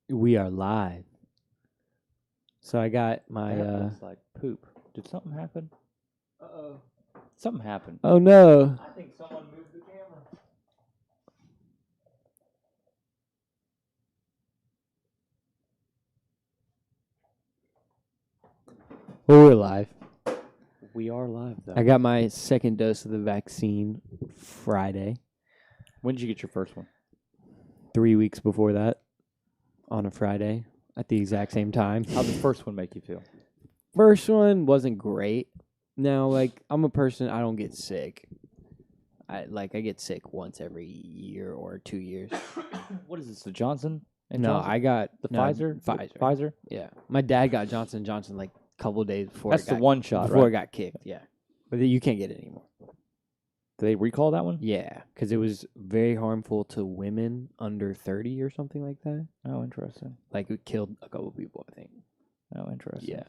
We are live. So I got my That looks like poop. Did something happen? Uh-oh. Something happened. Oh no. I think someone moved the camera. Well, we're live. We are live though. I got my second dose of the vaccine Friday. When did you get your first one? 3 weeks before that, on a Friday at the exact same time. How'd the first one make you feel? First one wasn't great. Now, I'm a person, I don't get sick. I get sick once every year or 2 years. What is this? The Johnson? No, Johnson? I got Pfizer. Pfizer. Yeah, my dad got Johnson & Johnson like a couple days before. That's the one shot, before right? it got kicked. Yeah, but you can't get it anymore. Did they recall that one? Yeah, because it was very harmful to women under 30 or something like that. Oh, interesting. Like it killed a couple people, I think. Oh, interesting. Yeah,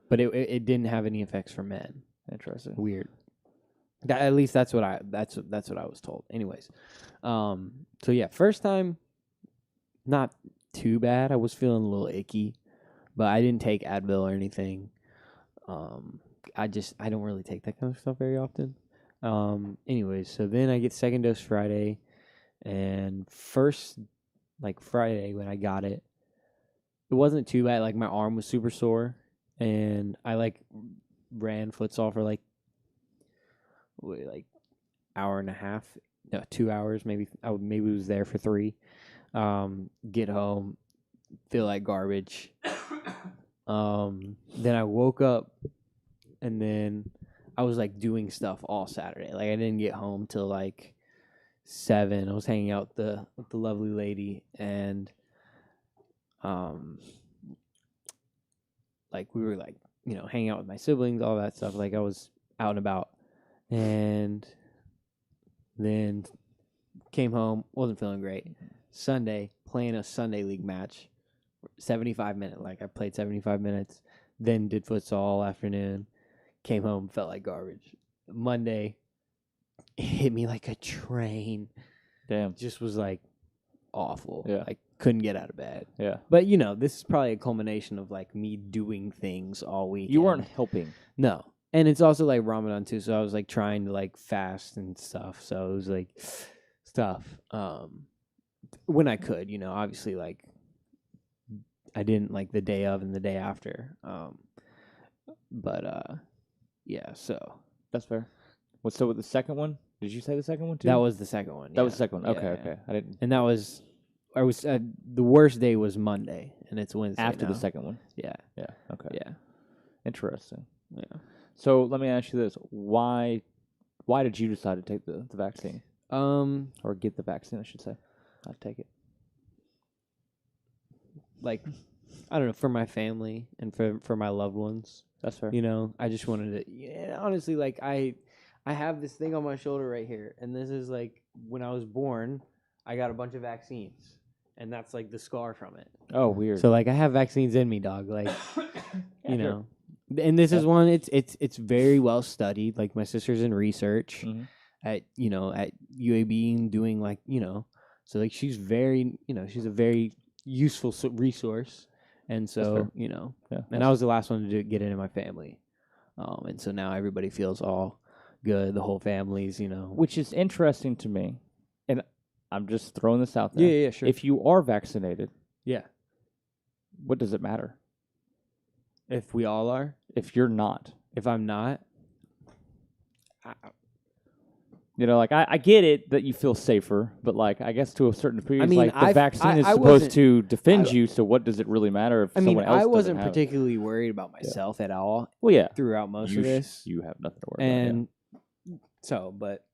but it didn't have any effects for men. Interesting. Weird. At least that's what I was told. Anyways, so yeah, first time, not too bad. I was feeling a little icky, but I didn't take Advil or anything. I don't really take that kind of stuff very often. Anyways, so then I get second dose Friday, and first, Friday when I got it, it wasn't too bad. Like my arm was super sore, and I ran futsal for hour and a half, no, 2 hours maybe. I maybe was there for 3. Get home, feel like garbage. Then I woke up, and then I was doing stuff all Saturday. I didn't get home till 7. I was hanging out with the lovely lady, and we were hanging out with my siblings, all that stuff. I was out and about, and then came home, wasn't feeling great. Sunday, playing a Sunday league match, 75 minutes. I played 75 minutes, then did futsal all afternoon. Came home, felt like garbage. Monday, it hit me like a train. Damn. Just was awful. Yeah. Couldn't get out of bed. Yeah. But this is probably a culmination of me doing things all week. You weren't helping. No. And it's also Ramadan too, so I was trying to fast and stuff. So it was stuff. When I could, obviously I didn't the day of and the day after. Yeah, so That's fair. So with the second one? Did you say the second one too? that was the second one. That was the second one. Yeah, Okay, yeah. okay. I didn't. And the worst day was Monday, and it's Wednesday After now. the second one. Yeah, Yeah. Okay. yeah, Interesting. yeah. So let me ask you this: Why did you decide to take the vaccine or get the vaccine? I should say, not take it. I don't know, for my family and for my loved ones. That's fair. I just wanted to. Yeah, honestly, I have this thing on my shoulder right here, and this is when I was born, I got a bunch of vaccines, and that's the scar from it. Oh, weird. So I have vaccines in me, dog. You know, and this is one. It's very well studied. My sister's in research at UAB and doing so she's very she's a very useful resource, and so yeah, and I was the last one to get into my family, and so now everybody feels all good. The whole family's which is interesting to me, and I'm just throwing this out there. yeah, sure. If you are vaccinated, Yeah. what does it matter? If we all are, If you're not, if I'm not, I get it that you feel safer, but I guess to a certain degree, I mean, the vaccine is I supposed wasn't- to defend you. So what does it really matter if someone else I doesn't wasn't have it? particularly worried about myself at all Well, yeah, throughout most you of this, you have nothing to worry about. and so, but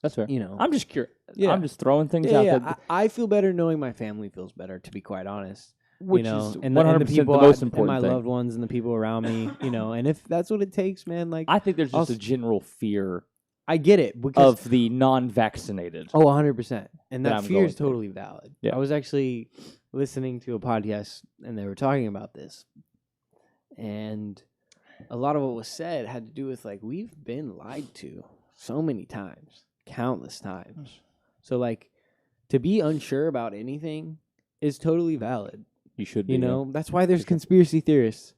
That's fair. I'm just curious. Yeah. I'm just throwing things out there. I feel better knowing my family feels better, to be quite honest. Which is and 100% the people, the most and important my thing. loved ones, and the people around me, and if that's what it takes, man, I think there's just Also- a general fear I get it because of the non-vaccinated. Oh, 100%. And that that I'm fear going is through. totally valid. Yeah. I was actually listening to a podcast, and they were talking about this. And a lot of what was said had to do with, we've been lied to so many times, countless times. So, to be unsure about anything is totally valid. You should be. You know, that's why there's conspiracy theorists.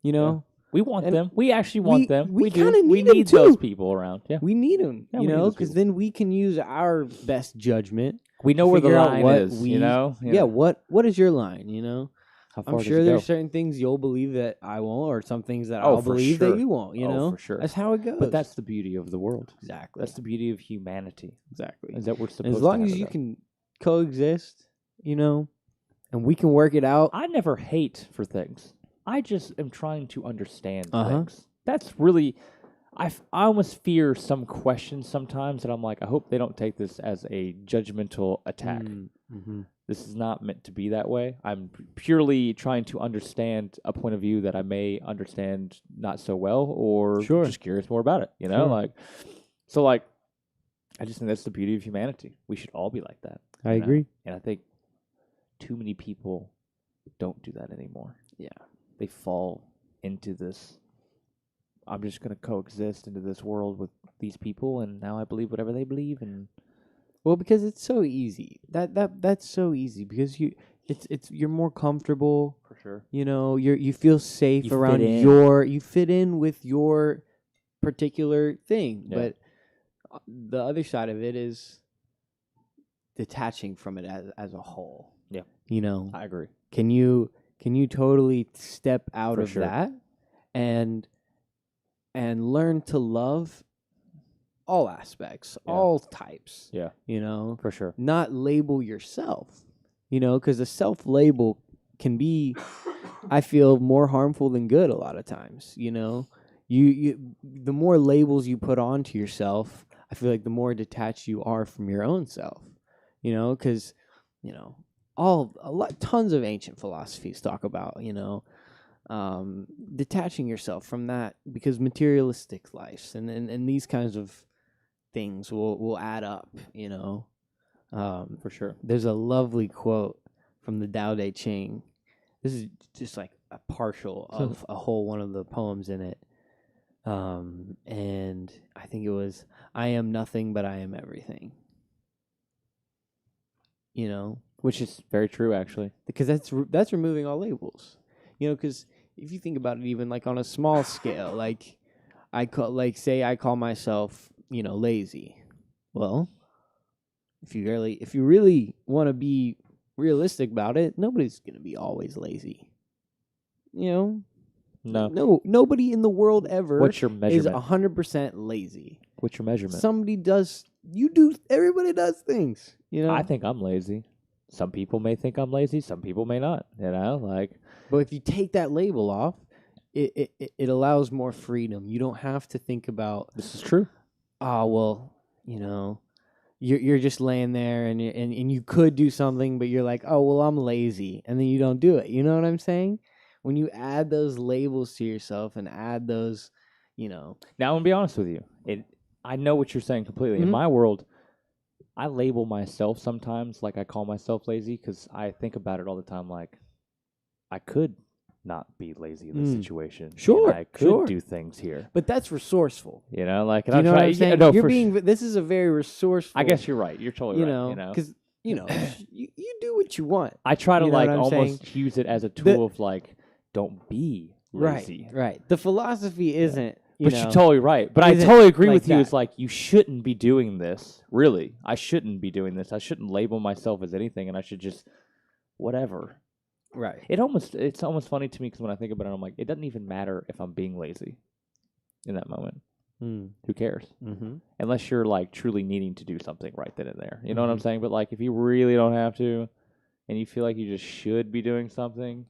You know, we want And them. We actually want them. we do. kinda We need 'em need too. those people around. Yeah. we need them. Yeah, You we need know, those because people. then we can use our best judgment. We know where the figure out line what is. we- You know. Yeah. What is your line? You know. How far I'm does sure it there's go? certain things you'll believe that I won't, or some things that Oh, I'll for believe sure. that you won't. You Oh, know, for sure. that's how it goes. But that's the beauty of the world. exactly That's the beauty of humanity. exactly. Is that we're supposed And as to long have as it you that. can coexist, you know, and we can work it out. I never hate for things. I just am trying to understand Uh-huh. things. That's really. I almost fear some questions sometimes that I'm like, I hope they don't take this as a judgmental attack. Mm-hmm. This is not meant to be that way. I'm purely trying to understand a point of view that I may understand not so well, or Sure. just curious more about it. You know, Sure. I just think that's the beauty of humanity. We should all be like that. I you know? agree. And I think too many people don't do that anymore. Yeah. They fall into this. I'm just going to coexist into this world with these people, and now I believe whatever they believe, and Well, because it's so easy. That's so easy because you're more comfortable. for sure. You know, you feel safe You fit around in. you fit in with your particular thing. Yeah. But the other side of it is detaching from it as a whole. Yeah. You know, I agree. can you totally step out For of sure. that and learn to love all aspects, Yeah. all types. Yeah, You know, for sure. not label yourself. You know, because the self label can be, I feel, more harmful than good a lot of times. You know, you the more labels you put onto yourself, I feel like the more detached you are from your own self. You know, because you know tons of ancient philosophies talk about detaching yourself from that, because materialistic lives and these kinds of things will add up. You know. For sure. There's a lovely quote from the Tao Te Ching. This is just like a partial of a whole one of the poems in it. And I think it was, I am nothing, but I am everything. You know, Which is very true, actually. because that's removing all labels. You know, because if you think about it, even like on a small scale, like say I call myself, lazy. Well, if you really want to be realistic about it, nobody's gonna be always lazy. You know, No. nobody in the world ever What's your is measurement? 100% lazy. What's your measurement? Somebody does. You do. Everybody does things. You know. I think I'm lazy. Some people may think I'm lazy. Some people may not. You know, like But if you take that label off, it allows more freedom. You don't have to think about, this is true. well, you're just laying there and you could do something, but you're like, oh well, I'm lazy, and then you don't do it. You know what I'm saying? When you add those labels to yourself and add those, Now I'm gonna be honest with you. I know what you're saying completely. In Mhm. my world, I label myself sometimes like I call myself lazy because I think about it all the time. Like I could not be lazy in this situation. and Sure, I could sure. do things here. but that's resourceful. Like Do you know what I'm saying? No, You're for being. This is a very resourceful. I guess you're right. You're totally right. because you do what you want. I try to You know like what I'm almost use it as a tool of like, don't be lazy. Right. The philosophy isn't. But you're totally right. But I isn't totally agree like with you. that. It's like you shouldn't be doing this. Really, I shouldn't be doing this. I shouldn't label myself as anything, and I should just whatever. Right. It's almost funny to me because when I think about it, I'm like, it doesn't even matter if I'm being lazy in that moment. Who cares? Mm-hmm. Unless you're like truly needing to do something right then and there. You know what I'm Mhm. saying? But like, if you really don't have to, and you feel like you just should be doing something,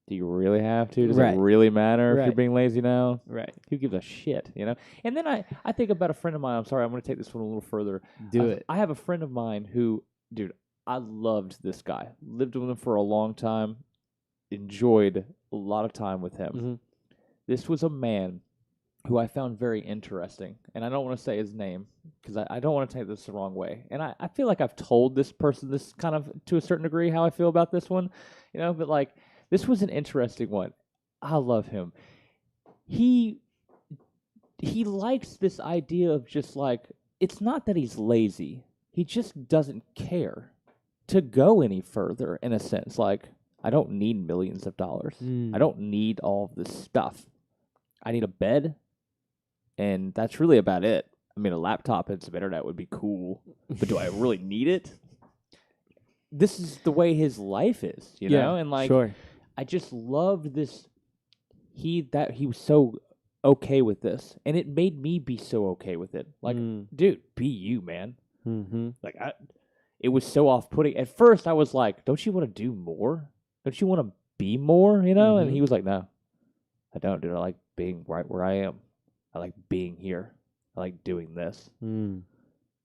do you really have to? Does Right. it really matter if you're Right. being lazy now? Right. Who gives a shit, And then I think about a friend of mine. I'm sorry, I'm going to take this one a little further. Do it. I have a friend of mine who, dude, I loved this guy. Lived with him for a long time. Enjoyed a lot of time with him. Mm-hmm. This was a man who I found very interesting. And I don't want to say his name because I don't want to take this the wrong way. And I feel like I've told this person this kind of to a certain degree how I feel about this one, but like this was an interesting one. I love him. He likes this idea of just like, it's not that he's lazy. He just doesn't care to go any further in a sense. Like, I don't need millions of dollars. Mm. I don't need all of this stuff. I need a bed, and that's really about it. I mean, a laptop and some internet would be cool, but do I really need it? This is the way his life is, you know? And like, sure. I just loved this. He was so okay with this, and it made me be so okay with it. Like, dude, be you, man. Mm-hmm. Like, it was so off-putting. At first, I was like, don't you want to do more? Don't you want to be more, you know? And he was like, no, I don't, dude. I like being right where I am. I like being here. I like doing this. Mm.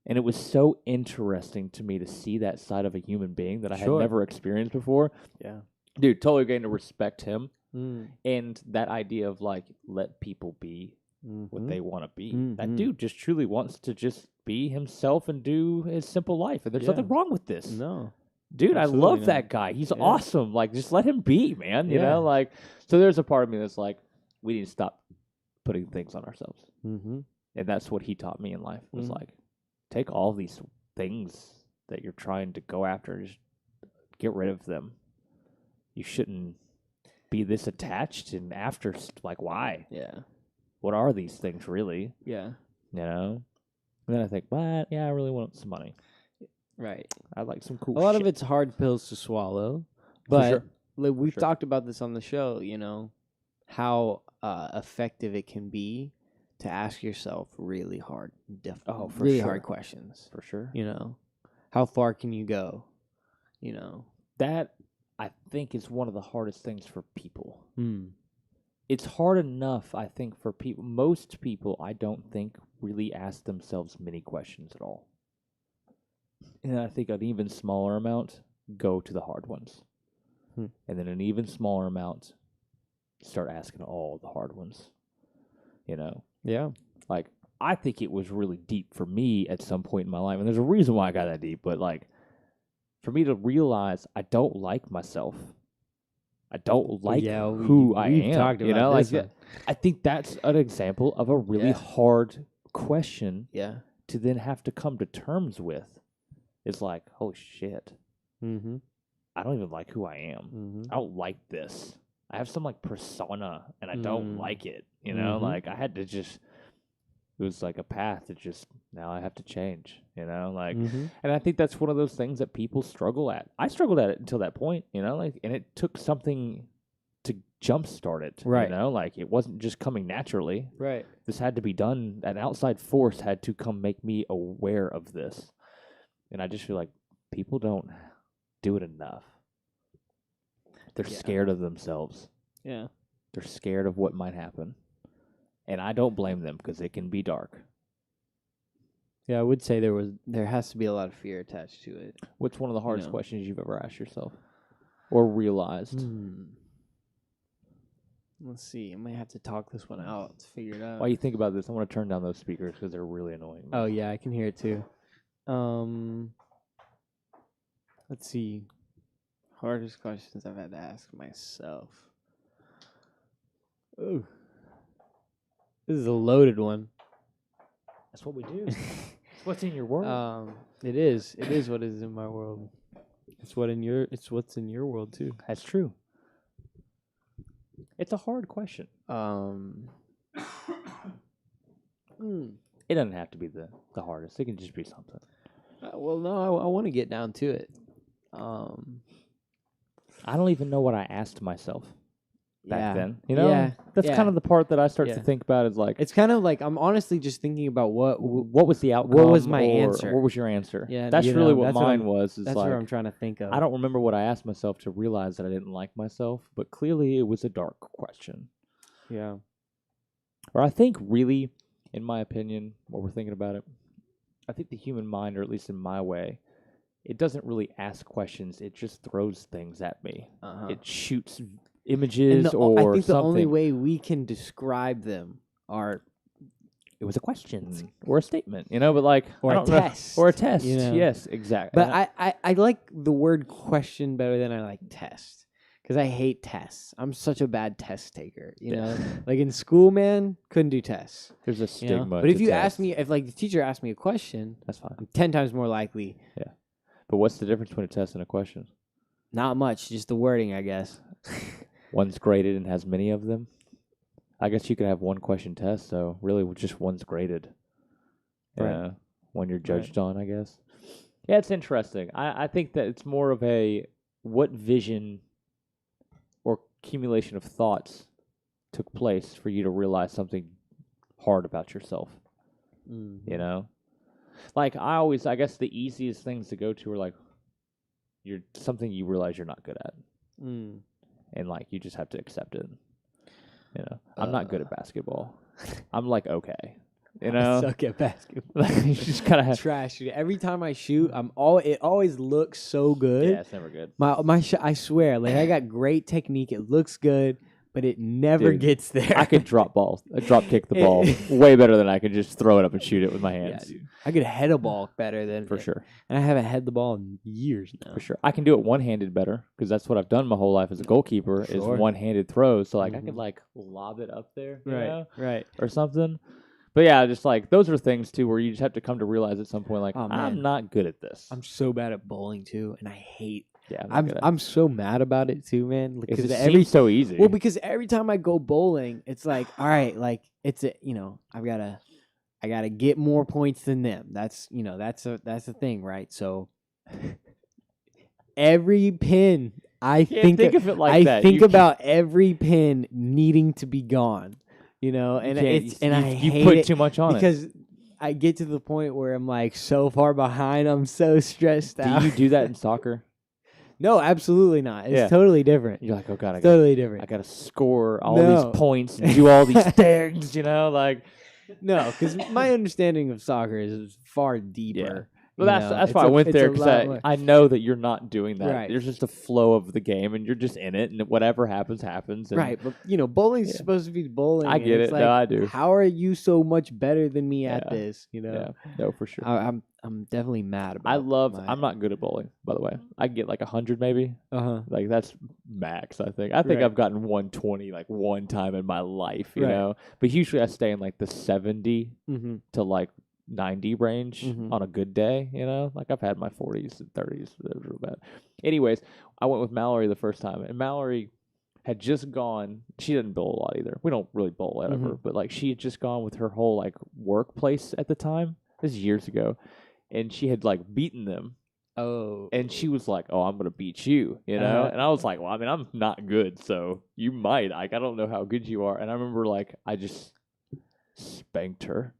And it was so interesting to me to see that side of a human being that I had never experienced before. Yeah. Dude, totally getting to respect him. Mm. And that idea of like, let people be what they want to be. That dude just truly wants to just be himself and do his simple life. And there's nothing wrong with this. No. Dude, Absolutely I love not. that guy. He's awesome. Like, just let him be, man. You know, like, so there's a part of me that's like, we need to stop putting things on ourselves. Mm-hmm. And that's what he taught me in life was like, take all these things that you're trying to go after, just get rid of them. You shouldn't be this attached and after, like, why? Yeah. What are these things really? Yeah. You know? And then I think, but yeah, I really want some money. Right. I like some cool A lot shit. of it's hard pills to swallow, but sure. like we've talked about this on the show, you know, how effective it can be to ask yourself really hard, really hard questions. For sure. You know, how far can you go? You know, That, I think, is one of the hardest things for people. Hmm. It's hard enough, I think, for people. Most people, I don't think, really ask themselves many questions at all. And I think an even smaller amount go to the hard ones. And then an even smaller amount start asking all the hard ones. You know? Yeah. Like, I think it was really deep for me at some point in my life. And there's a reason why I got that deep. But, like, for me to realize I don't like myself. I don't like who I am. Talked about you know, this like, I think that's an example of a really hard question to then have to come to terms with. It's like, holy shit. Mm-hmm. I don't even like who I am. Mm-hmm. I don't like this. I have some like persona and I don't like it. You know, like I had to just, it was like a path that just, now I have to change, you know, like, and I think that's one of those things that people struggle at. I struggled at it until that point, you know, like, and it took something to jumpstart it, right? You know, like it wasn't just coming naturally, right? This had to be done. An outside force had to come make me aware of this. And I just feel like people don't do it enough. They're scared of themselves. Yeah. They're scared of what might happen. And I don't blame them because it can be dark. Yeah, I would say there has to be a lot of fear attached to it. What's one of the hardest questions you've ever asked yourself or realized? Let's see. I might have to talk this one out to figure it out. While you think about this, I want to turn down those speakers because they're really annoying. Oh, yeah, I can hear it too. Let's see. Hardest questions I've had to ask myself. Ooh. This is a loaded one. That's what we do. It's what's in your world. It is. It is what is in my world. It's what's in your world too. That's true. It's a hard question. It doesn't have to be the hardest. It can just be something. Well, no, I want to get down to it. I don't even know what I asked myself back then. You know, that's kind of the part that I start to think about. Is like, it's kind of like I'm honestly just thinking about what was the outcome. What was my answer? What was your answer? Yeah, that's really what mine was. That's like, what I'm trying to think of. I don't remember what I asked myself to realize that I didn't like myself, but clearly it was a dark question. Yeah. Or I think really, in my opinion, what we're thinking about it, I think the human mind, or at least in my way, it doesn't really ask questions. It just throws things at me. It shoots images or I think something. the only way we can describe them are it was a question or a statement, you know, but like or a test. Or a test. You know? Yes, exactly. But I like the word question better than I like test. Because I hate tests. I'm such a bad test taker. You know? Like in school, man, couldn't do tests. There's a stigma. You know? But if you ask me, if like the teacher asked me a question, that's fine. I'm 10 times more likely. Yeah. But what's the difference between a test and a question? Not much, just the wording, I guess. One's graded and has many of them. I guess you could have one question test, so really just one's graded. Right. Yeah, one you're judged on, I guess. Yeah, it's interesting. I think that it's more of a what vision or accumulation of thoughts took place for you to realize something hard about yourself. Mm-hmm. You know? Like I guess the easiest things to go to are like you're something you realize you're not good at. Mm. And like you just have to accept it. You know, I'm not good at basketball. I'm like okay. You know, I suck at basketball. you just kind of have Trash shoot. Every time I shoot, it always looks so good. Yeah, it's never good. I swear, like I got great technique. It looks good, but it never Dude, gets there. I could drop kick the ball way better than I could just throw it up and shoot it with my hands. Yeah, dude. I could head a ball better than For sure. And I haven't had the ball in years now. For sure. I can do it one-handed better because that's what I've done my whole life as a goalkeeper is one-handed throws. So like I could like lob it up there, you know? Right. Or something. But yeah, just like those are things too where you just have to come to realize at some point like Oh, I'm man. not good at this. I'm so bad at bowling too, and I hate. Yeah, I'm so mad about it too, man. Because it seems so easy. Well, because every time I go bowling, it's like, all right, like it's a, I gotta get more points than them. That's that's a thing, right? So every pin, I think of it like that. I think about every pin needing to be gone, and I hate put it too much on because I get to the point where I'm like so far behind. I'm so stressed out. Do you do that in soccer? No, absolutely not. It's totally different. You're like, oh god, I gotta score all these points and do all these things, like. No, because my understanding of soccer is far deeper. Well, that's why I went there because I know that you're not doing that. Right. There's just a flow of the game, and you're just in it, and whatever happens, happens. And right, but bowling's supposed to be bowling. I get it. Like, no, I do. How are you so much better than me at this? Yeah, no, for sure. I'm definitely mad about. I'm not good at bowling, by the way. I can get like 100 maybe. Like that's max. I think I've gotten 120 like one time in my life. You know, but usually I stay in like the 70 to like 90 range on a good day, like I've had my 40s and 30s. That was real bad. Anyways, I went with Mallory the first time, and Mallory had just gone. She didn't bowl a lot either. We don't really bowl ever, but like she had just gone with her whole like workplace at the time. This is years ago, and she had like beaten them. Oh, and she was like, "Oh, I'm gonna beat you," And I was like, "Well, I mean, I'm not good, so you might. Like, I don't know how good you are." And I remember like I just spanked her.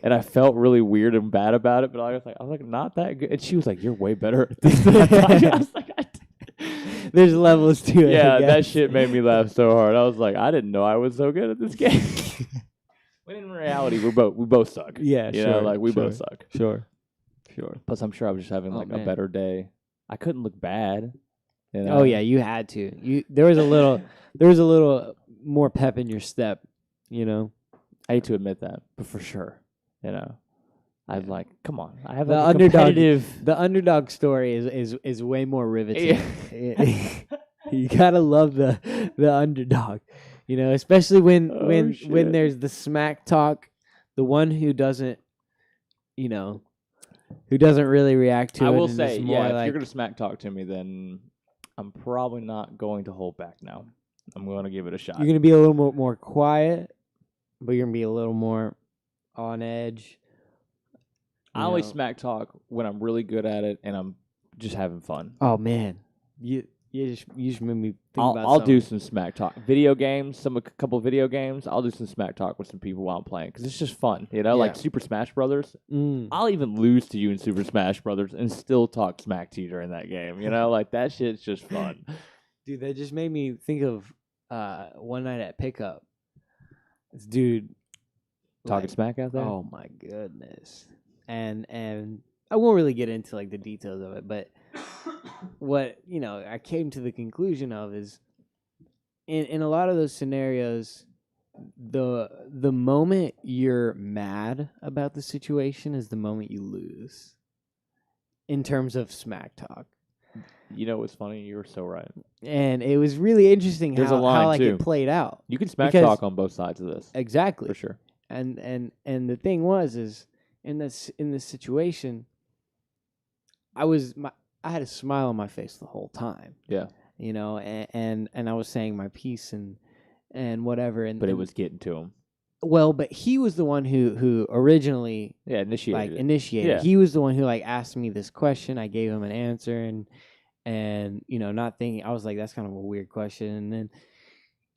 And I felt really weird and bad about it, but I was like, not that good. And she was like, "You're way better at this than I thought." I was like, there's levels to it. Yeah, that shit made me laugh so hard. I was like, I didn't know I was so good at this game. When in reality, we both suck. Yeah, we both suck. Sure. Plus, I'm sure I was just having like a better day. I couldn't look bad. Oh yeah, you had to. There was a little more pep in your step. I hate to admit that, but for sure. I'd like, come on. I have the like underdog. The underdog story is way more riveting. Yeah. You gotta love the underdog, especially when there's the smack talk, the one who doesn't really react to it. I will say, if you're gonna smack talk to me, then I'm probably not going to hold back now. I'm going to give it a shot. You're gonna be a little more quiet, but you're gonna be a little more on edge. I only smack talk when I'm really good at it and I'm just having fun. Oh man, you just made me think about I'll do some smack talk. Video games, a couple of video games. I'll do some smack talk with some people while I'm playing because it's just fun. Like Super Smash Brothers. I'll even lose to you in Super Smash Brothers and still talk smack to you during that game. Like that shit's just fun. Dude, that just made me think of one night at pickup. This dude talking smack out there. Oh my goodness. And I won't really get into like the details of it, but what I came to the conclusion of is in a lot of those scenarios, the moment you're mad about the situation is the moment you lose. In terms of smack talk. What's funny? You were so right. And it was really interesting how it played out. You can smack talk on both sides of this. Exactly. For sure. And the thing is in this situation, I had a smile on my face the whole time. Yeah. You know, and I was saying my piece and whatever. But it was getting to him. Well, but he was the one who originally Initiated. initiated. Yeah. He was the one who asked me this question. I gave him an answer, and not thinking. I was like, that's kind of a weird question. And then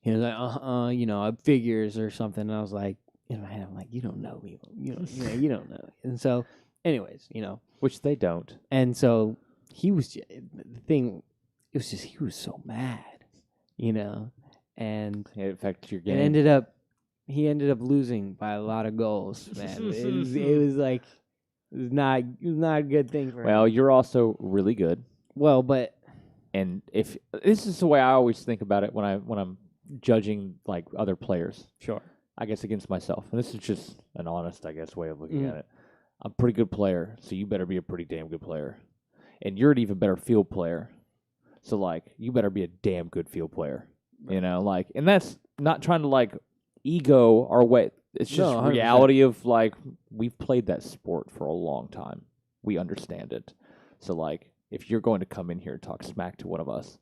he was like, figures or something. And I was like, in my head, I'm like, you don't know me. You don't know. And so, anyways, which they don't. And so he was the thing. It was just he was so mad, and it affected your game. He ended up losing by a lot of goals, man. It was not a good thing for him. Well, you're also really good. Well, but and if this is the way I always think about it when I'm judging other players. Sure. I guess against myself. And this is just an honest, way of looking at it. I'm a pretty good player, so you better be a pretty damn good player. And you're an even better field player. So you better be a damn good field player. Right. And that's not trying to ego our way. It's just reality of we've played that sport for a long time. We understand it. So if you're going to come in here and talk smack to one of us,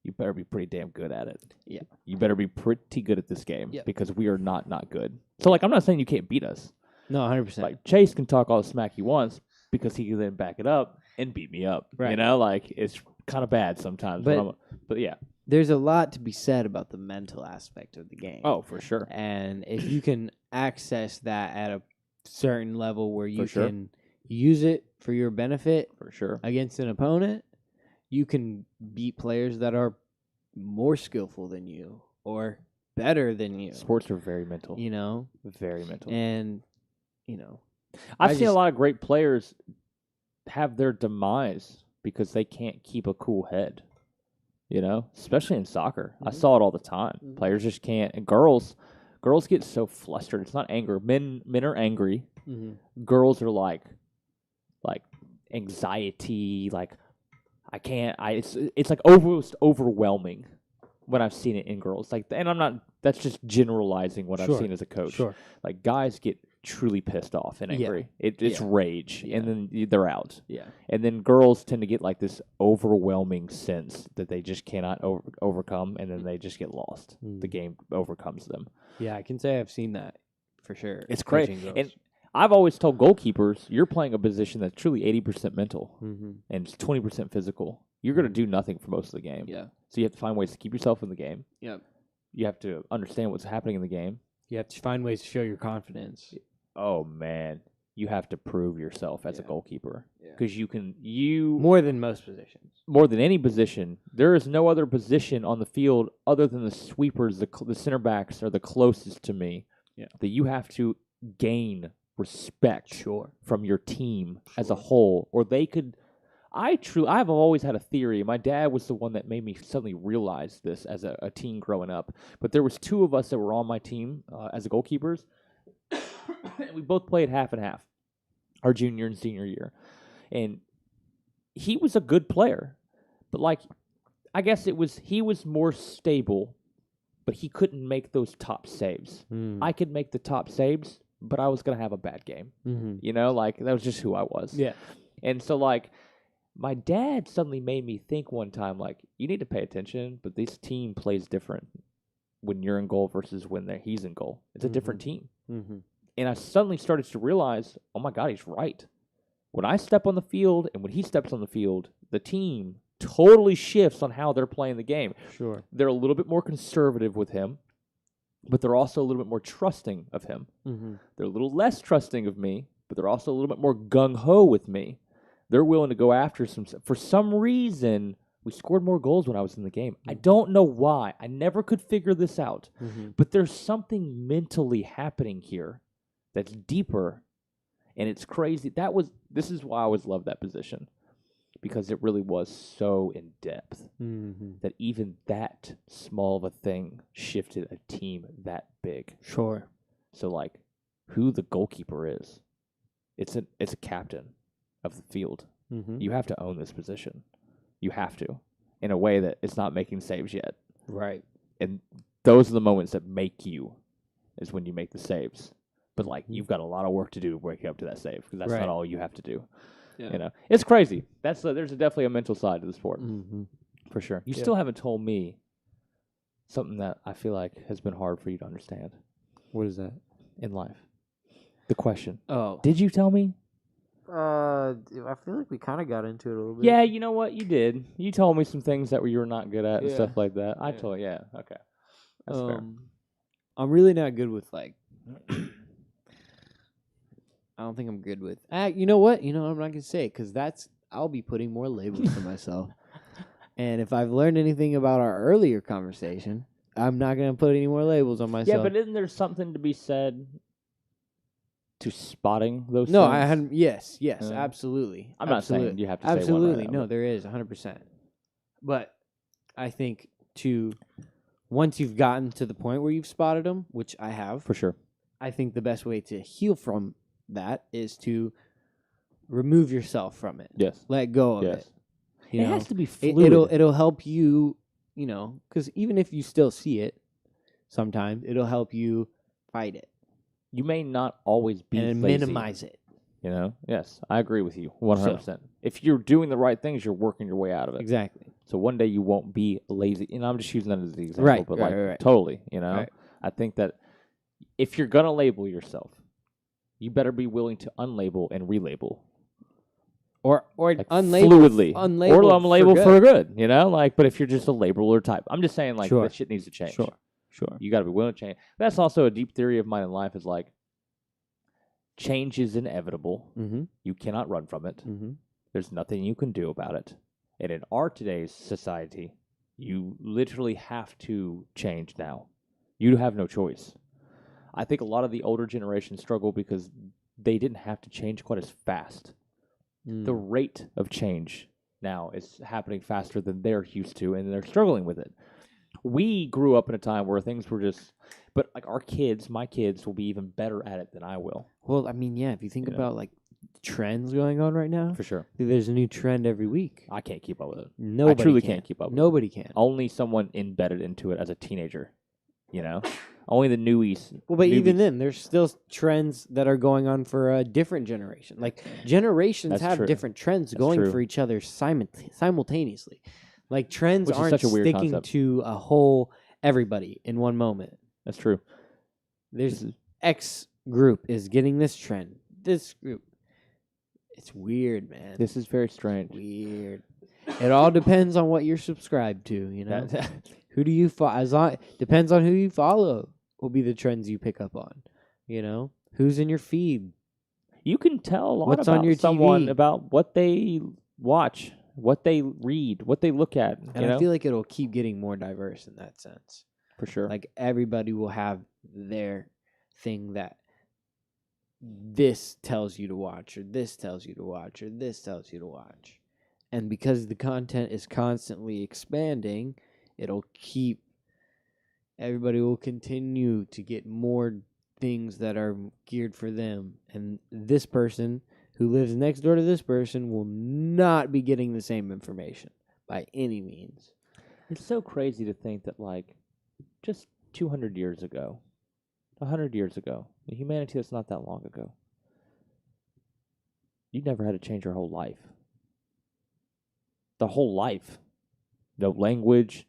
you better be pretty damn good at it. Yeah. You better be pretty good at this game because we are not good. So I'm not saying you can't beat us. No, 100%. Chase can talk all the smack he wants because he can then back it up and beat me up. Right. It's kind of bad sometimes. But yeah. There's a lot to be said about the mental aspect of the game. Oh, for sure. And if you can access that at a certain level where you can use it for your benefit for sure against an opponent, you can beat players that are more skillful than you or better than you. Sports are very mental. Very mental. And, I've seen a lot of great players have their demise because they can't keep a cool head. Especially in soccer. I saw it all the time. Players just can't. And girls get so flustered. It's not anger. Men are angry. Girls are like anxiety. I can't. It's almost overwhelming when I've seen it in girls. And I'm not. That's just generalizing what I've seen as a coach. Sure. Guys get truly pissed off and angry. It's rage, and then they're out. Yeah. And then girls tend to get this overwhelming sense that they just cannot overcome, and then they just get lost. The game overcomes them. Yeah, I can say I've seen that for sure. It's crazy. And I've always told goalkeepers, you're playing a position that's truly 80% mental and it's 20% physical. You're going to do nothing for most of the game. Yeah. So you have to find ways to keep yourself in the game. Yep. You have to understand what's happening in the game. You have to find ways to show your confidence. Oh, man. You have to prove yourself as a goalkeeper. Because more than most positions. More than any position. There is no other position on the field other than the sweepers, the center backs are the closest to me. Yeah. That you have to gain respect from your team as a whole. Or they could... I've always had a theory. My dad was the one that made me suddenly realize this as a teen growing up. But there was two of us that were on my team as goalkeepers. And we both played half and half our junior and senior year. And he was a good player. But I guess he was more stable, but he couldn't make those top saves. I could make the top saves, but I was going to have a bad game. That was just who I was. Yeah. And so my dad suddenly made me think one time, you need to pay attention, but this team plays different when you're in goal versus when he's in goal. It's a different team. And I suddenly started to realize, oh my God, he's right. When I step on the field and when he steps on the field, the team totally shifts on how they're playing the game. Sure. They're a little bit more conservative with him, but they're also a little bit more trusting of him. They're a little less trusting of me, but they're also a little bit more gung-ho with me. They're willing to go after for some reason. We scored more goals when I was in the game. I don't know why. I never could figure this out. But there's something mentally happening here that's deeper, and it's crazy. This is why I always loved that position, because it really was so in depth that even that small of a thing shifted a team that big. Sure. So who the goalkeeper is, it's a captain of the field. You have to own this position. You have to, in a way that it's not making saves yet. Right. And those are the moments that make you, is when you make the saves. But you've got a lot of work to do to break up to that save, because that's not all you have to do. Yeah. You know, it's crazy. There's definitely a mental side to the sport for sure. You Yeah. still haven't told me something that I feel like has been hard for you to understand What is that? in life. The question. Oh. Did you tell me? I feel like we kind of got into it a little bit. Yeah, you know what? You did. You told me some things that you were not good at and Yeah. stuff like that. I Yeah. told you. Yeah, okay. That's fair. I'm really not good with like. I don't think I'm good with. You know what? I'm not gonna say it because I'll be putting more labels for myself. And if I've learned anything about our earlier conversation, I'm not gonna put any more labels on myself. Yeah, but isn't there something to be said to spotting those? No, things? I hadn't. Yes, absolutely. I'm not saying you have to say absolutely. one right No, now, there is 100%. But I think once you've gotten to the point where you've spotted them, which I have, for sure. I think the best way to heal from that is to remove yourself from it. Yes. Let go of Yes. it. It has to be fluid. It'll help you, because even if you still see it, sometimes it'll help you fight it You may not always be and lazy, minimize it. Yes, I agree with you 100%. If you're doing the right things, you're working your way out of it. Exactly. So one day you won't be lazy. And I'm just using that as the example, Right, but right. totally, Right. I think that if you're going to label yourself, you better be willing to unlabel and relabel. Or Like unlabel, fluidly. unlabel or unlabel for good, but if you're just a labeler type, I'm just saying Sure. that shit needs to change. Sure. You got to be willing to change. That's also a deep theory of mine in life is like, change is inevitable. Mm-hmm. You cannot run from it. Mm-hmm. There's nothing you can do about it. And in our today's society, you literally have to change now. You have no choice. I think a lot of the older generation struggle because they didn't have to change quite as fast. The rate of change now is happening faster than they're used to, and they're struggling with it. We grew up in a time where things were just, but like my kids will be even better at it than I will. Well, I mean, yeah, if you think about like trends going on right now, For sure. there's a new trend every week. I can't keep up with it. Nobody I truly can. can't keep up with Nobody can. Only someone embedded into it as a teenager, Only the newies. Well, but even newbies. then, there's still trends that are going on for a different generation. Like, generations That's have true. different trends That's going true. for each other simultaneously. Like, trends Which is aren't such a weird sticking concept. to a whole everybody in one moment. That's true. There's X group is getting this trend. This group. It's weird, man. This is very strange. Weird. It all depends on what you're subscribed to, Who do you follow? Depends on who you follow. Will be the trends you pick up on. Who's in your feed? You can tell a lot What's about on your someone TV? about what they watch, what they read, what they look at. And I feel like it'll keep getting more diverse in that sense. for sure. Like everybody will have their thing that this tells you to watch, or this tells you to watch, or this tells you to watch. And because the content is constantly expanding, everybody will continue to get more things that are geared for them. And this person who lives next door to this person will not be getting the same information by any means. It's so crazy to think that, just 200 years ago, 100 years ago, the humanity that's not that long ago, you never had to change your whole life. The whole life. No language.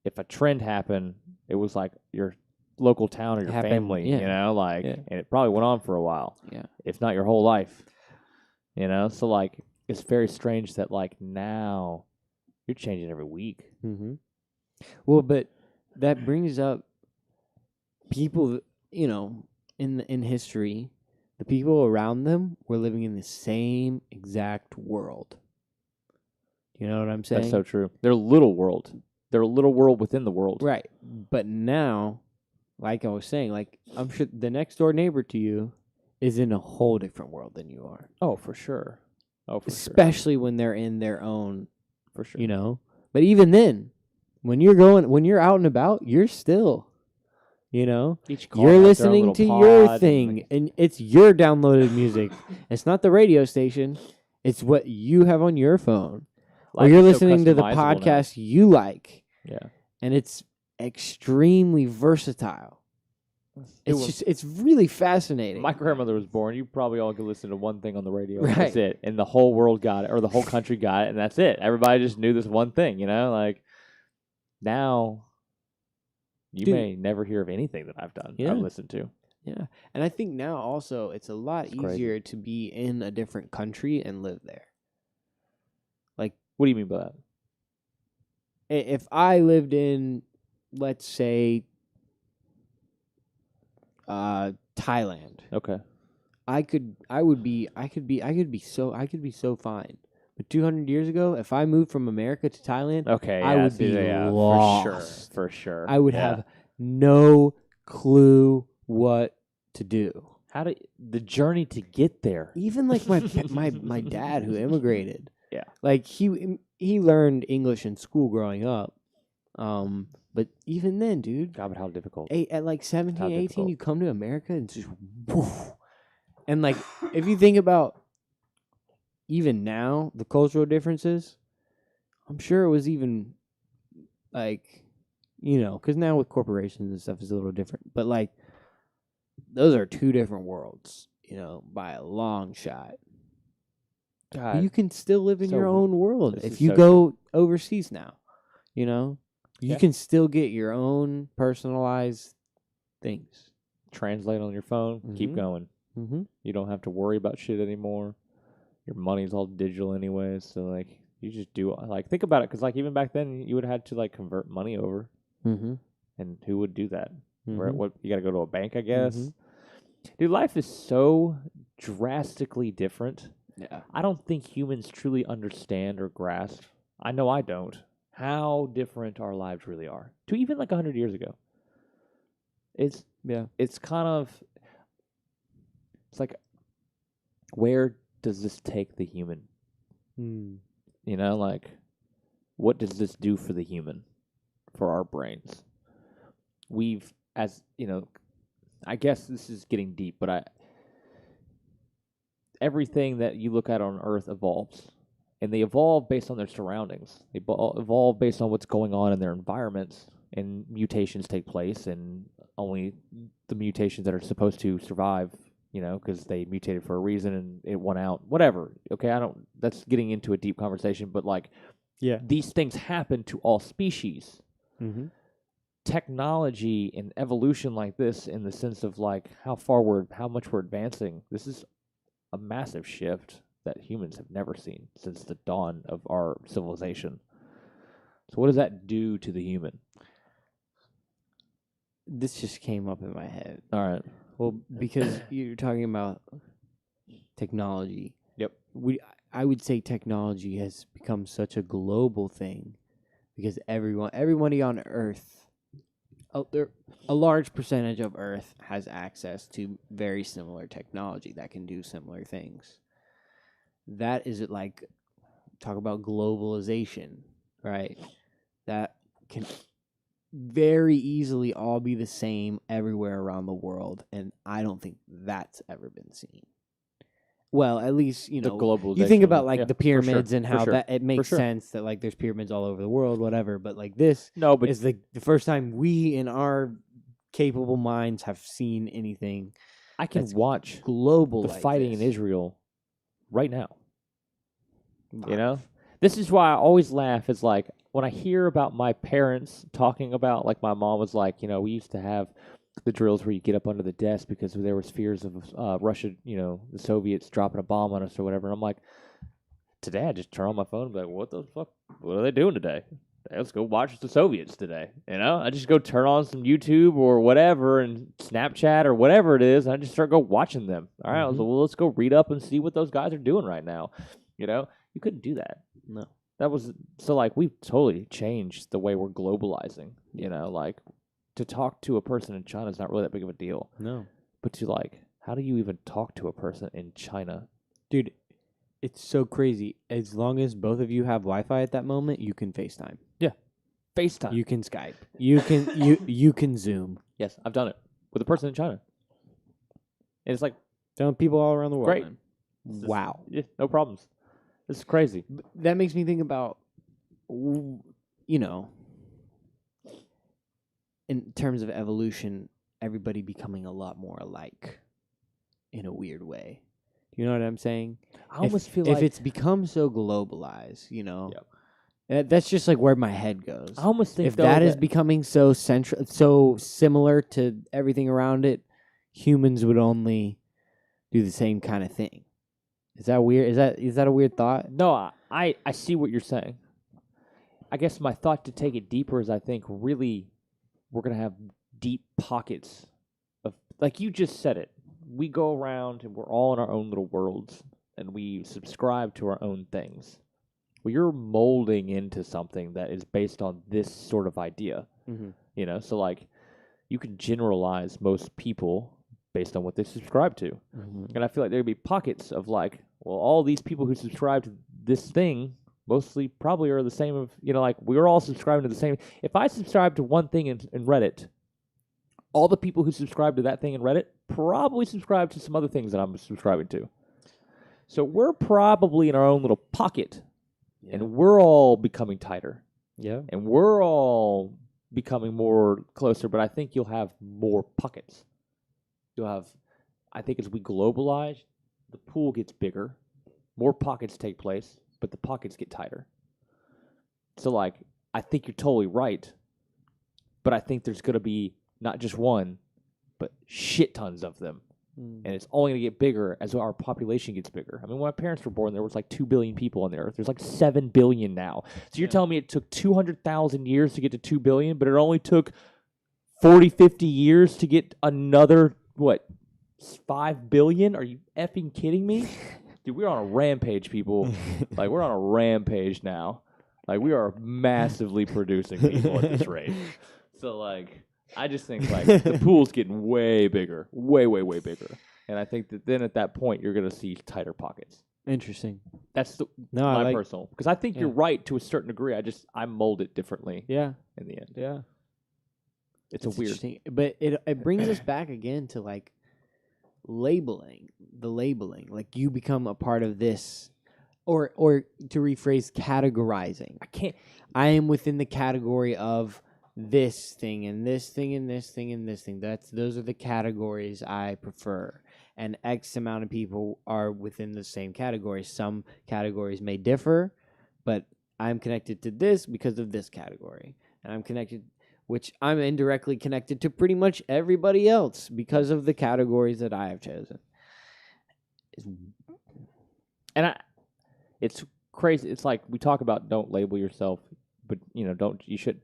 If a trend happened, it was like your local town or your family, and it probably went on for a while. Yeah. If not your whole life. So it's very strange that now you're changing every week. Mm-hmm. Well, but that brings up people, in history, the people around them were living in the same exact world. You know what I'm saying? That's so true. They're a little world. They're a little world within the world. Right. But now, like I was saying, I'm sure the next door neighbor to you is in a whole different world than you are. Oh, for sure. Especially when they're in their own, For sure. But even then, when you're out and about, you're still, Each car you're has their own listening little to your pod thing, and it's your downloaded music. It's not the radio station. It's what you have on your phone. Or Life you're is so listening to the customizable now. podcast you like. Yeah. And it's extremely versatile. It's really fascinating. My grandmother was born. You probably all could listen to one thing on the radio. Right. That's it. And the whole world got it, or the whole country got it, and that's it. Everybody just knew this one thing, like now you may never hear of anything that I've done, I've listened to. Yeah. And I think now also it's a lot easier to be in a different country and live there. Like, what do you mean by that? If I lived in, let's say, Thailand. Okay. I could be so fine. But 200 years ago, if I moved from America to Thailand, I would be lost. For sure. I would have no clue what to do. The journey to get there? Even like my dad who immigrated. Yeah. Like he learned English in school growing up. But even then, dude. God, but how difficult. At like 17, 18, you come to America and just woof. And like, if you think about even now, the cultural differences, I'm sure it was even like, because now with corporations and stuff is a little different. But like, those are two different worlds, by a long shot. God. But you can still live in your own world if you so go overseas now, You can still get your own personalized things. Translate on your phone. Keep going. Mm-hmm. You don't have to worry about shit anymore. Your money's all digital anyways. So, like, you just do... Like, think about it. Because, like, even back then, you would have had to, like, convert money over. Mm-hmm. And who would do that? Mm-hmm. What you got to go to a bank, I guess? Mm-hmm. Dude, life is so drastically different. Yeah. I don't think humans truly understand or grasp. I know I don't. How different our lives really are to even like 100 years ago. It's kind of, it's like, where does this take the human? Like, what does this do for the human, for our brains? I guess this is getting deep, but everything that you look at on Earth evolves. And they evolve based on their surroundings. They evolve based on what's going on in their environments, and mutations take place, and only the mutations that are supposed to survive, because they mutated for a reason and it won out. Whatever. Okay, that's getting into a deep conversation, but like, these things happen to all species. Mm-hmm. Technology and evolution like this, in the sense of like how much we're advancing, this is a massive shift that humans have never seen since the dawn of our civilization. So what does that do to the human? This just came up in my head. All right. Well, because you're talking about technology. Yep. I would say technology has become such a global thing because everybody on Earth, a large percentage of Earth has access to very similar technology that can do similar things. That is like, talk about globalization, right? That can very easily all be the same everywhere around the world, and I don't think that's ever been seen. Well, at least, the globalization. You think about like the pyramids sure, and how that it makes sense that like there's pyramids all over the world, whatever. But like this is the first time we in our capable minds have seen anything. I can watch global the like fighting this. in Israel right now. Wow. This is why I always laugh. Is like when I hear about my parents talking about, like, my mom was like, we used to have the drills where you get up under the desk because there was fears of Russia, the Soviets dropping a bomb on us or whatever. And I'm like, today I just turn on my phone and be like, what the fuck? What are they doing today? Let's go watch the Soviets today. I just go turn on some YouTube or whatever and Snapchat or whatever it is. And I just start watching them. All right. Mm-hmm. Well, let's go read up and see what those guys are doing right now. You couldn't do that. No. That was so like we've totally changed the way we're globalizing. Like to talk to a person in China is not really that big of a deal. No. But to like, how do you even talk to a person in China? Dude, it's so crazy. As long as both of you have Wi-Fi at that moment, you can FaceTime. Yeah. FaceTime. You can Skype. You can you can Zoom. Yes, I've done it with a person in China. And it's like done with people all around the world. Great. Man. Wow. Yeah, no problems. This is crazy. That makes me think about, in terms of evolution, everybody becoming a lot more alike in a weird way. You know what I'm saying? I almost feel if like it's become so globalized, Yep. that's just like where my head goes. I almost think If though, that is becoming so so similar to everything around it, humans would only do the same kind of thing. Is that weird? Is that a weird thought? no, I see what you're saying. I guess my thought to take it deeper is I think really we're going to have deep pockets of, like you just said it, we go around and we're all in our own little worlds and we subscribe to our own things. Well, you're molding into something that is based on this sort of idea, so like you can generalize most people based on what they subscribe to. And I feel like there'd be pockets of like, well, all these people who subscribe to this thing mostly probably are the same of, like we're all subscribing to the same. If I subscribe to one thing in Reddit, all the people who subscribe to that thing in Reddit probably subscribe to some other things that I'm subscribing to. So we're probably in our own little pocket, and we're all becoming tighter. Yeah. And we're all becoming more closer, but I think you'll have more pockets. I think as we globalize, the pool gets bigger, more pockets take place, but the pockets get tighter. So, like, I think you're totally right, but I think there's going to be not just one, but shit tons of them. And it's only going to get bigger as our population gets bigger. I mean, when my parents were born, there was like 2 billion people on the earth. There's like 7 billion now. So you're telling me it took 200,000 years to get to 2 billion, but it only took 40, 50 years to get another, 5 billion? Are you effing kidding me? Dude, we're on a rampage, people. Like, we're on a rampage now. Like, we are massively producing people at this rate. So, like, I just think, like, the pool's getting way bigger. Way, way, way bigger. And I think that then at that point, you're going to see tighter pockets. Interesting. That's my personal. Because I think you're right to a certain degree. I mold it differently. Yeah. In the end. Yeah. It's a weird. But it brings us back again to, like, labeling. Like, you become a part of this. Or to rephrase, categorizing. I am within the category of this thing and this thing and this thing and this thing. Those are the categories I prefer. And X amount of people are within the same category. Some categories may differ, but I'm connected to this because of this category. And I'm indirectly connected to pretty much everybody else because of the categories that I have chosen. And it's crazy. It's like we talk about don't label yourself, but you should.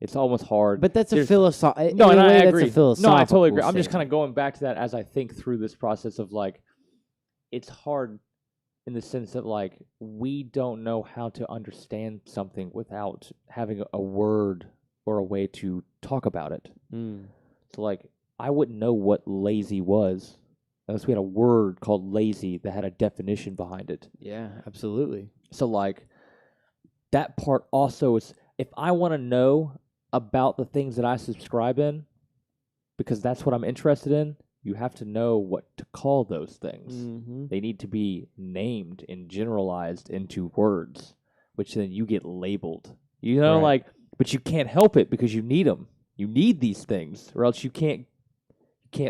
It's almost hard. But that's a philosophical. No, and I agree. No, I totally agree. I'm just kind of going back to that as I think through this process of like, it's hard in the sense that like we don't know how to understand something without having a word or a way to talk about it. So like, I wouldn't know what lazy was unless we had a word called lazy that had a definition behind it. Yeah, absolutely. So like, that part also is, if I want to know about the things that I subscribe in, because that's what I'm interested in, you have to know what to call those things. They need to be named and generalized into words, which then you get labeled. Right. But you can't help it because you need them. You need these things, or else you can't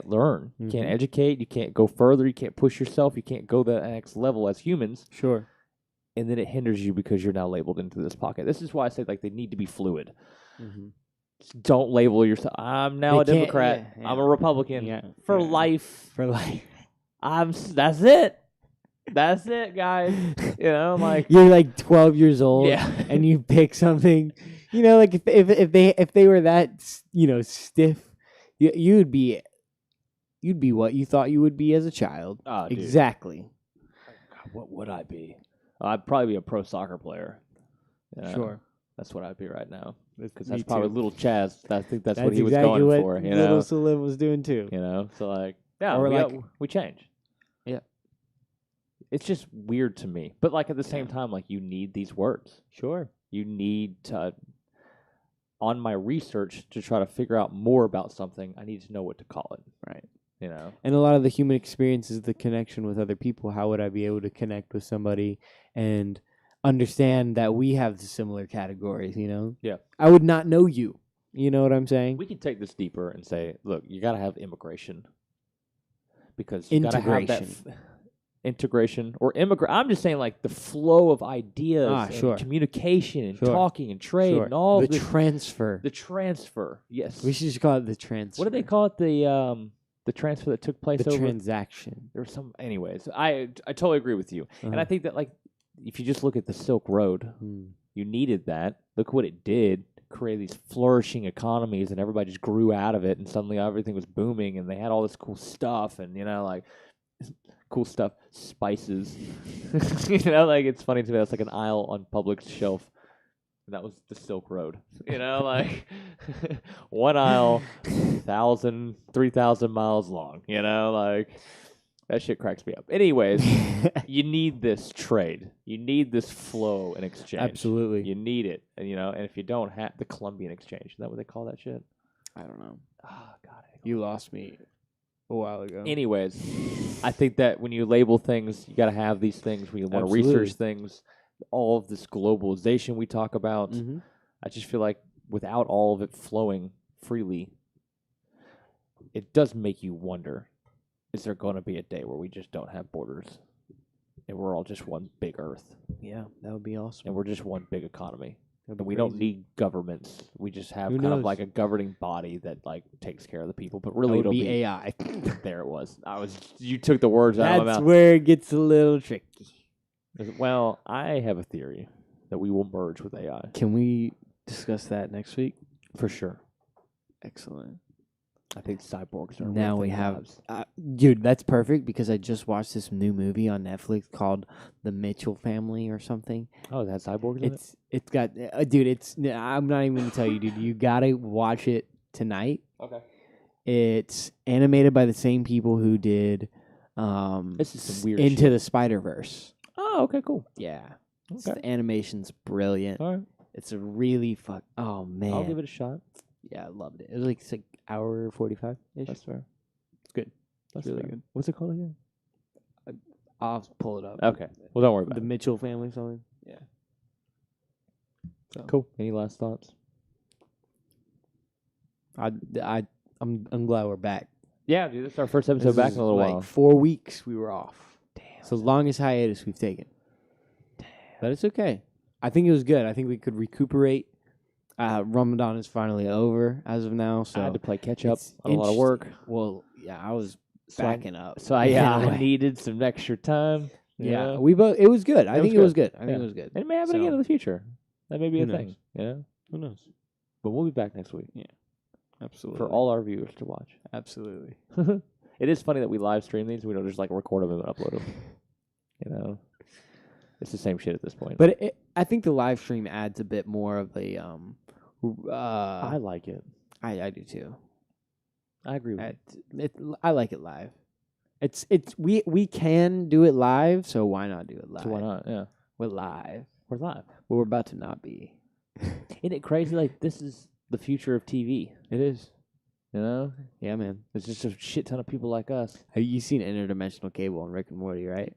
learn. You can't educate. You can't go further. You can't push yourself. You can't go the next level as humans. Sure. And then it hinders you because you're now labeled into this pocket. This is why I say like they need to be fluid. Don't label yourself. I'm now a Democrat. I'm a Republican for life. For life. That's it. That's it, guys. Like you're like 12 years old, and you pick something. Like if they were that stiff, you'd be what you thought you would be as a child. Oh, exactly. God, what would I be? I'd probably be a pro soccer player. Sure. That's what I'd be right now. Because that's probably little Chaz. I think that's what he was exactly going what for. Little Salim was doing too. So like, yeah, we change. Yeah. It's just weird to me. But like at the same time, like you need these words. Sure. You need to, on my research to try to figure out more about something, I need to know what to call it. Right. And a lot of the human experience is the connection with other people. How would I be able to connect with somebody and understand that we have the similar categories, Yeah. I would not know you. You know what I'm saying? We can take this deeper and say, look, you got to have immigration because you got to have that integration or immigrant. I'm just saying, like the flow of ideas, and sure. communication, and talking, and trade, and all the this, transfer. The transfer. Yes, We should just call it the transfer. What do they call it? The transfer that took place. The over transaction. There was some. Anyways, I totally agree with you, and I think that like if you just look at the Silk Road, you needed that. Look what it did. Create these flourishing economies, and everybody just grew out of it, and suddenly everything was booming, and they had all this cool stuff, and like cool stuff, spices. Like it's funny to me. That's like an aisle on Publix shelf, and that was the Silk Road. Like one aisle, 3,000 miles long. Like that shit cracks me up. Anyways, you need this trade. You need this flow and exchange. Absolutely. You need it. And and if you don't have the Columbian exchange, is that what they call that shit? I don't know. Oh God. You lost me a while ago. Anyways, I think that when you label things, you got to have these things. When you want to research things, all of this globalization we talk about, I just feel like without all of it flowing freely, it does make you wonder. Is there going to be a day where we just don't have borders and we're all just one big Earth? Yeah, that would be awesome. And we're just one big economy. And we don't need governments. We just have kind of like a governing body that like takes care of the people. But really, it'll be AI. There it was. You took the words out of my mouth. That's where it gets a little tricky. Well, I have a theory that we will merge with AI. Can we discuss that next week? For sure. Excellent. I think cyborgs are. Now we have, dude. That's perfect because I just watched this new movie on Netflix called The Mitchell Family or something. Oh, that cyborgs. In it? It's got, dude. I'm not even gonna tell you, dude. You gotta watch it tonight. Okay. It's animated by the same people who did, this is some weird Into shit. the Spider-Verse. Oh, okay, cool. Yeah. Okay. The animation's brilliant. All right. It's a really Oh man. I'll give it a shot. Yeah, I loved it. It was like hour 45 ish. That's fair. It's good. That's really fair. good. What's it called again? I'll pull it up. Okay. Well, don't worry about the it. Mitchell family something. Yeah. So. Cool. Any last thoughts? I'm glad we're back. Yeah, dude. This is our first episode back in a little while. 4 weeks we were off. Damn. It's the longest hiatus we've taken. Damn. But it's okay. I think it was good. I think we could recuperate. Ramadan is finally over as of now, so I had to play catch up on a lot of work. Well, yeah, I was backing up. So I needed some extra time. Yeah, we both. It was good. I think it was good. I think it was good. And it may happen again in the future. That may be a Who knows? thing. Who knows? But we'll be back next week. Yeah, absolutely. For all our viewers to watch. Absolutely. It is funny that we live stream these. We don't just like record them and upload them. It's the same shit at this point. But I think the live stream adds a bit more of a. I like it. I do too. I agree with you. I like it live. We can do it live, so why not do it live? So why not? Yeah. We're live. We're live. Well, we're about to not be. Isn't it crazy? Like, this is the future of TV. It is. Yeah, man. There's just a shit ton of people like us. Have you seen Interdimensional Cable on Rick and Morty, right?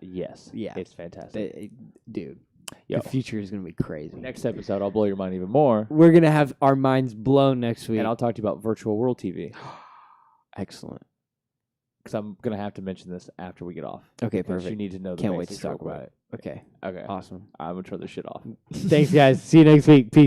Yes. Yeah. It's fantastic. Dude. Yo. The future is going to be crazy. Next episode, I'll blow your mind even more. We're going to have our minds blown next week. And I'll talk to you about virtual world TV. Excellent. Because I'm going to have to mention this after we get off. Okay, Because perfect. you need to know the Can't wait to basics talk real about quick. it. Okay. Okay. Awesome. I'm going to turn this shit off. Thanks, guys. See you next week. Peace.